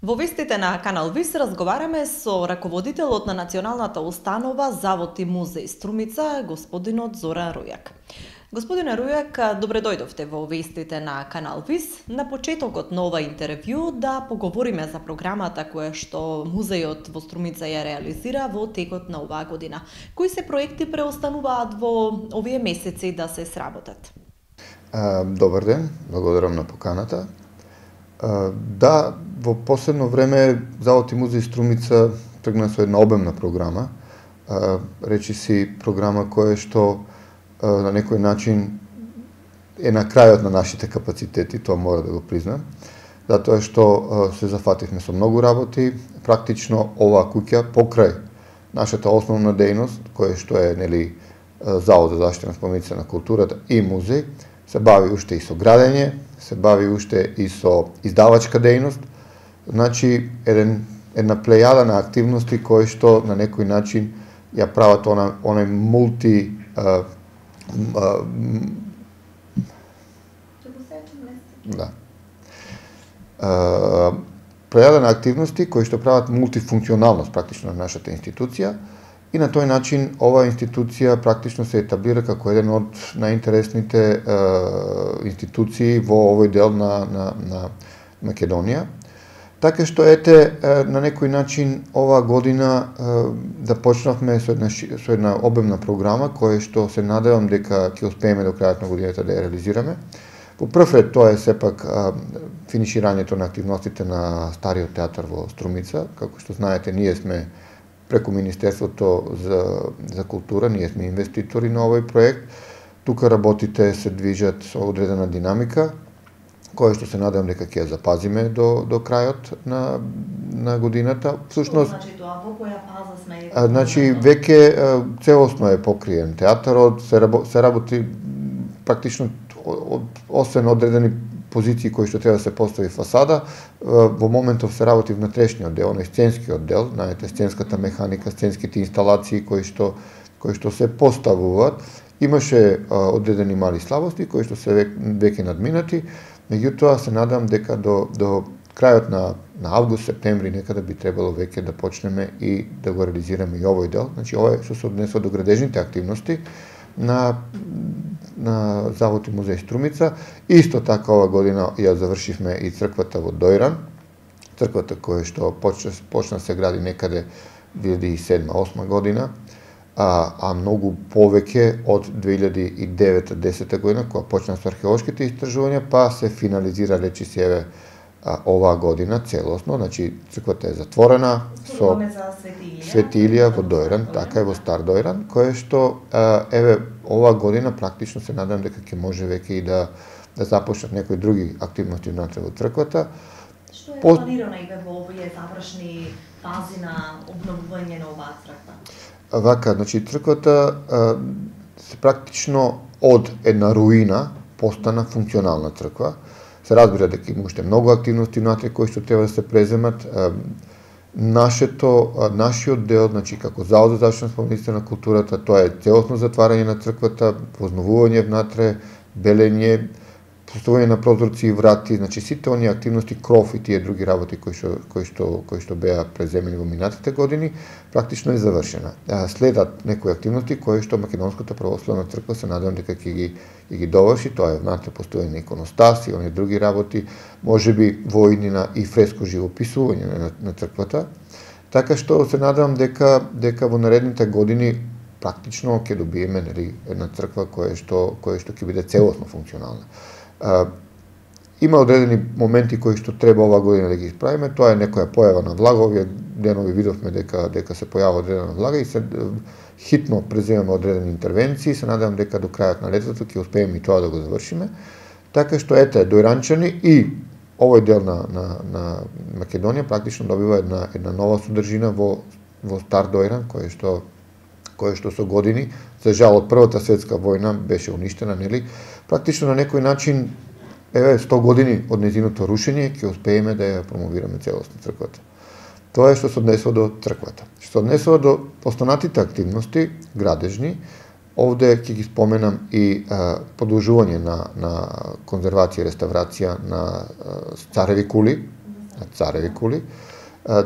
Во вестите на Канал Вис разговараме со раководителот на Националната установа Завод и музеј Струмица, господинот Зоран Рујак. Господине Рујак, добре дојдовте во вестите на Канал Вис. На почетокот на ова интервју да поговориме за програмата која што музејот во Струмица ја реализира во текот на оваа година. Кои се проекти преостануваат во овие месеци да се сработат? Добар ден, благодарам на поканата. Да, во последно време Завод и музеј Струмица тргна со една обемна програма, речиси програма која што на некој начин е на крајот на нашите капацитети, тоа мора да го признам, затоа што се зафативме со многу работи, практично оваа куќа покрај нашата основна дејност, која што е Завод за заштита на спомениците на културата и музеј, се бави уште и со градење, се бави уште и со издавачка дејност, значи една плејада на активности кои што на некој начин ја прават онај мулти да. Плејада на активности кои што прават мултифункционалност практично на нашата институција и на тој начин оваа институција практично се етаблира како еден од најинтересните институции во овој дел на Македонија. Така што на некој начин оваа година започнавме со една обемна програма која што се надевам дека ќе успееме до крајот на годината да ја реализираме. По прв ред тоа е сепак финиширањето на активностите на Стариот театар во Струмица. Како што знаете, ние сме преку Министерството за култура, ние сме инвеститори на овој проект. Тука работите се движат со одредена динамика, која што се надевам дека ќе ја запазиме до крајот на годината. Всушност, значи тоа во која фаза сме? Значи веќе целосно е покриен театарот, се работи практично освен одредени позиции кои што треба да се постави фасада, во моментов се работи внатрешниот дел, оној сценскиот дел, знаете, сценската механика, сценските инсталации кои што се поставуваат. Имаше одредени мали слабости кои што се веќе надминати, меѓутоа се надам дека до крајот на август, септември некада би требало веќе да почнеме и да го реализираме и овој дел. Значи ова што се однесува до градежните активности на Завод и музеј Струмица. Исто така ова година ја завршивме и црквата во Дојран, црквата која што почна се гради некаде 2007-2008 година, а многу повеќе од 2009-2010 година, кога почна со археолошките истражувања, па се финализира речиси оваа година целосно, значи црквата е затворена со Свети Илија во Дојран, така е во Стар Дојран, кое што оваа година практично се надам дека ќе може веќе и да започнат некои други активности внатре во црквата. Што е планирано и во овие завршни фази на обновување на оваа црква? Вака, значи црквата се практично од една руина постана функционална црква. Се разбира дека има уште многу активности внатре кои што треба да се преземат. Нашиот дел, значи како Завод за заштита на спомениците на културата, тоа е целосно затварање на црквата, возновување внатре, белење, поставување на прозорци и врати, значи сите оние активности, кров и тие други работи кои што беа преземени во минатите години, практично е завршена. Следат некои активности кои што Македонската православна црква се надевам дека ќе ги доврши, тоа е внатре постојање на иконостас и оние други работи, можеби во иднина и фреско живописување на црквата. Така што се надевам дека во наредните години практично ќе добиеме една црква која што ќе биде целосно функционална. Има одредени моменти кои што треба оваа година да ги исправиме, тоа е некоја појава на влага, овие денови видовме дека се појава одредена влага и се хитно преземаме одредени интервенции, се надевам дека до крајот на летото ќе успееме и тоа да го завршиме. Така што дојранчани и овој дел на Македонија практично добива една нова содржина во Стар Дојран, кој што со години, за жал од Првата светска војна беше уништена, практично на некој начин 100 години од нејзиното рушење ќе успееме да ја промовираме целосно црквата. Тоа е што се однесува до црквата. Што се однесува до останатите активности градежни, овде ќе ги споменам и продолжување на конзервација и реставрација на цареви кули, Цареви кули.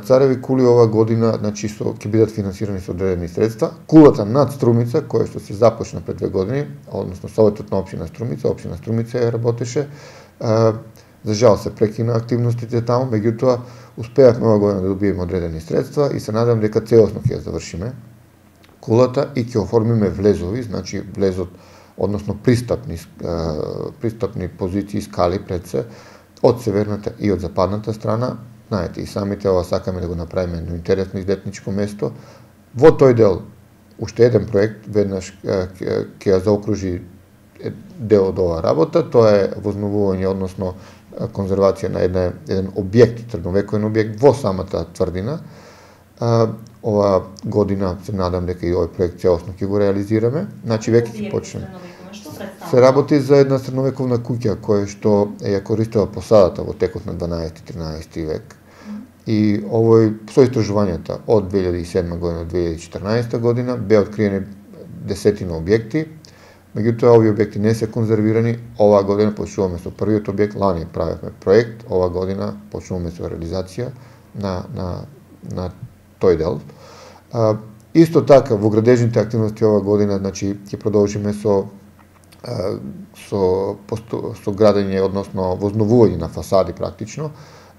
Цареви кули ова година, значи, ќе бидат финансирани со одредени средства. Кулата над Струмица, која што се започна пред 2 години, односно Советот на општина Струмица ја работеше. За жал се прекина активностите таму, меѓутоа успеавме ова година да добиеме одредени средства и се надам дека целосно ќе ја завршиме кулата и ќе оформиме влезови, значи влезот, односно пристапни позиции, скали пред се, од северната и од западната страна. Знаете, и самите ова сакаме да го направиме едно интересно излетничко место. Во тој дел, уште еден проект, веднаш ќе ја заокружи дел од оваа работа, тоа е возновување, односно конзервација на еден објект, средновековен објект во самата тврдина. Ова година се надам дека и овој проект целосно ќе го реализираме. Значи веќе ќе почнеме. Се работи за една средновековна куќа која што ја користела посадата во текот на 12-13 век. И со истражувањата од 2007 година до 2014 година беа откриени десетина објекти. Меѓутоа, овие објекти не се конзервирани. Оваа година почнуваме со првиот објект, лани правевме проект, оваа година почнуваме со реализација на тој дел. Исто така, во градежните активности оваа година, значи, ќе продолжиме со градење, односно возновување на фасади практично.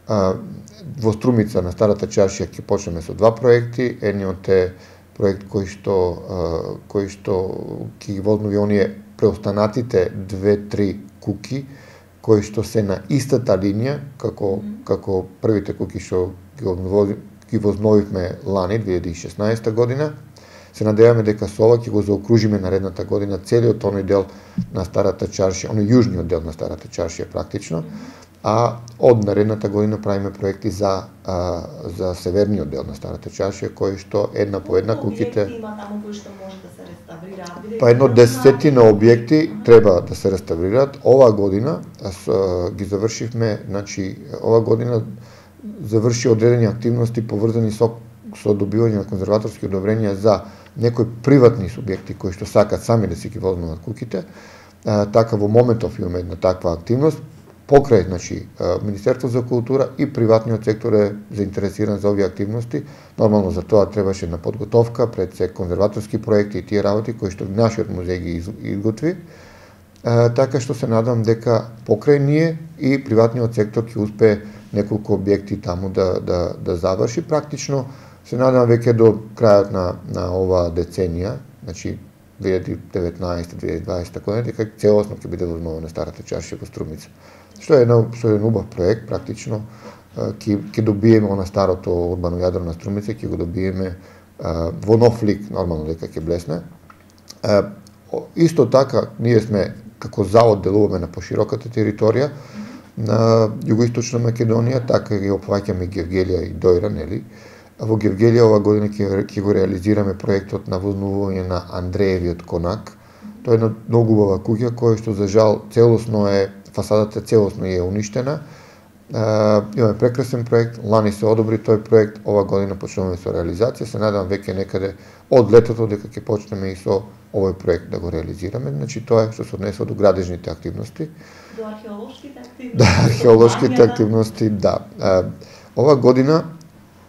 Во Струмица на Старата чаршија ќе почнеме со 2 проекти. Едниот е проект кој што ќе ги вознови оние преостанатите 2-3 куки кои што се на истата линија како првите куки што ги возновивме лани 2016 година. Се надеваме дека со ова ќе го заокружиме наредната година целиот оној дел на Старата чаршија, оној јужниот дел на Старата чаршија практично, а од наредната година правиме проекти за северниот дел на Старата чаршија, кој што една по една куќите... Има таму кои што може да се реставрираат? Па едно десетина објекти треба да се реставрираат. Оваа година ги завршивме, значи, оваа година заврши одредени активности поврзани со добивање на конзерваторски одобренија за некои приватни субјекти кои што сакат сами да си ги возноват куќите. Така во моментов имаме една таква активност. Покрај, значи, Министерство за култура и приватниот сектор е заинтересиран за овие активности. Нормално за тоа требаше една подготовка пред се конзерваторски проекти и тие работи кои што нашиот музеј ги изготви. Така што се надам дека покрај ние и приватниот сектор ќе успее неколку објекти таму да заврши. Практично се надам веќе до крајот на оваа деценија, значи 2019-2020 година, дека целосно ќе биде возновена Старата чаршија во Струмица. Што е еден убав проект, практично ќе добиеме она старото урбано јадро на Струмица, ќе го добиеме во нов лик, нормално дека ќе блесне. Исто така, ние сме како завод делуваме на пошироката територија на Југоисточна Македонија, така ги опфаќаме Гевгелија и Дојра, нели? Во Гевгелија ова година ќе го реализираме проектот на возновување на Андреевиот конак. Тоа е една многу убава куќа која што за жал целосно фасадата целосно е уништена. Имаме прекрасен проект, лани се одобри тој проект, ова година почнуваме со реализација, се надам веќе некаде од летото дека ќе почнеме и со овој проект да го реализираме. Значи тоа е што се однесува до градежните активности. До археолошките активности. Да, археолошките активности, да. Ова година,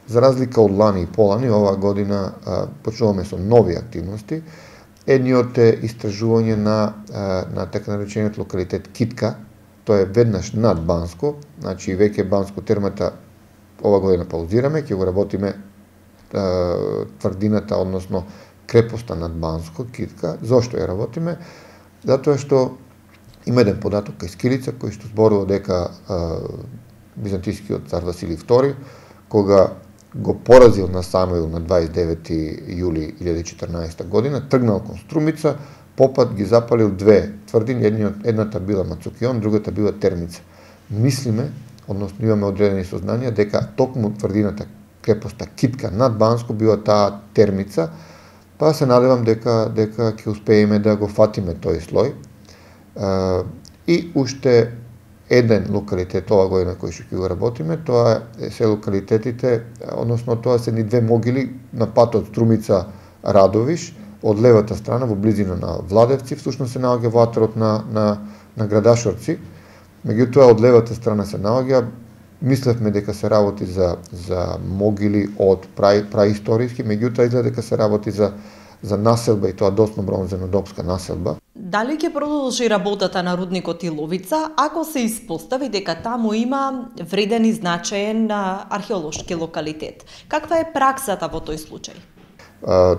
за разлика од лани и полани, ова година почнуваме со нови активности. Едниот е истражување на така наречениот локалитет Китка. Тоа е веднаш над Банско, значи веќе Банско термата ова година паузираме, ќе го работиме тврдината, односно крепоста над Банско, Китка. Зошто ја работиме? Затоа што има еден податок кај Скилица кој што зборува дека византискиот цар Василий II, кога го поразил на Самуил на 29 јули 2014 година, тргнал кон Струмица, попат ги запалил 2 тврдини, едната била Мацукион, другата била Термица. Мислиме, односно имаме одредени сознанија, дека токму тврдината крепоста Китка над Банско била таа Термица, па се надевам дека ќе успееме да го фатиме тој слој. И уште еден локалитет ова година кој што ќе го работиме, тоа се локалитетите, односно тоа се ни 2 могили на патот Струмица Радовиш, од левата страна во близина на Владевци, всушност се наоѓа во атерот на Градашорци. Меѓутоа од левата страна се наоѓа Мислевме дека се работи за могили од праисториски, меѓутоа изгледа дека се работи за населба и тоа доста бронзенодопска населба. Дали ќе продолжи работата на рудникот Иловица ако се испостави дека таму има вреден и значаен археолошки локалитет? Каква е праксата во тој случај?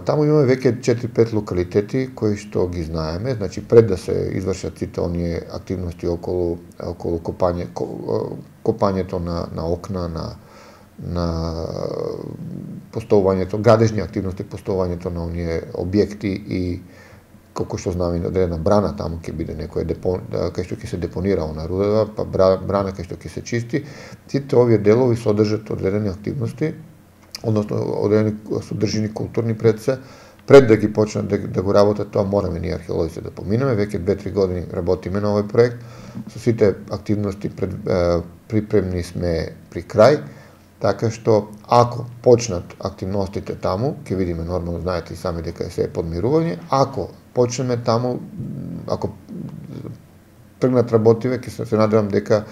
Таму имаме веќе 4-5 локалитети кои што ги знаеме, значи пред да се извршат сите оние активности околу копањето на окна, на поставувањето, градежни активности, поставувањето на оние објекти и колку што знаме одредена брана таму ќе биде некој кај што ќе се депонира она руда, па брана кај што ќе се чисти. Сите овие делови содржат одредени активности, односно одредени содржини културни пред се. Пред да ги почнат да го работат тоа, мораме ние археолозите да поминеме. Веќе 2-3 години работиме на овој проект. Со сите активности припремни сме при крај, така што ако почнат активностите таму, ќе видиме, нормално знаете и сами дека се е подмирување, ако почнеме таму, ако тргнат работиве, ќе се надевам дека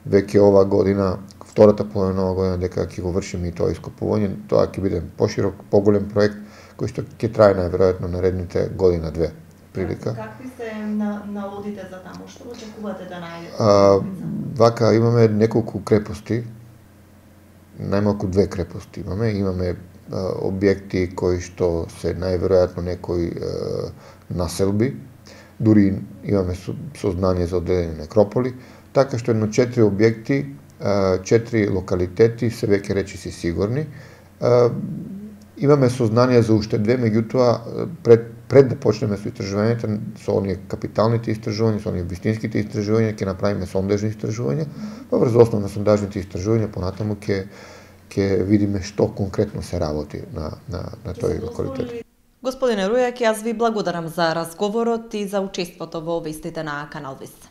веќе ова година, втората половина ова година, дека ќе го вршиме и тоа ископување. Тоа ќе биде поширок, поголем проект кој што ќе трае најверојатно наредните година-две прилика. Какви се наводите за таму? Што очекувате да најдете? Вака имаме неколку крепости, најмалку 2 крепости имаме. Имаме објекти кои што се најверојатно некои населби, дури имаме сознание за одредени некрополи, така што едно 4 објекти, 4 локалитети се веќе речиси сигурни. Имаме сознание за уште 2, меѓутоа пред да почнеме со истражувањата, со оние капиталните истражувања, со оние вистинските истражувања, ќе направиме сондажни истражувања, па врз основа на сондажните истражувања понатаму ќе видиме што конкретно се работи на тој локалитет. Господине Рујак, јас ви благодарам за разговорот и за учеството во вестите на Канал Вист.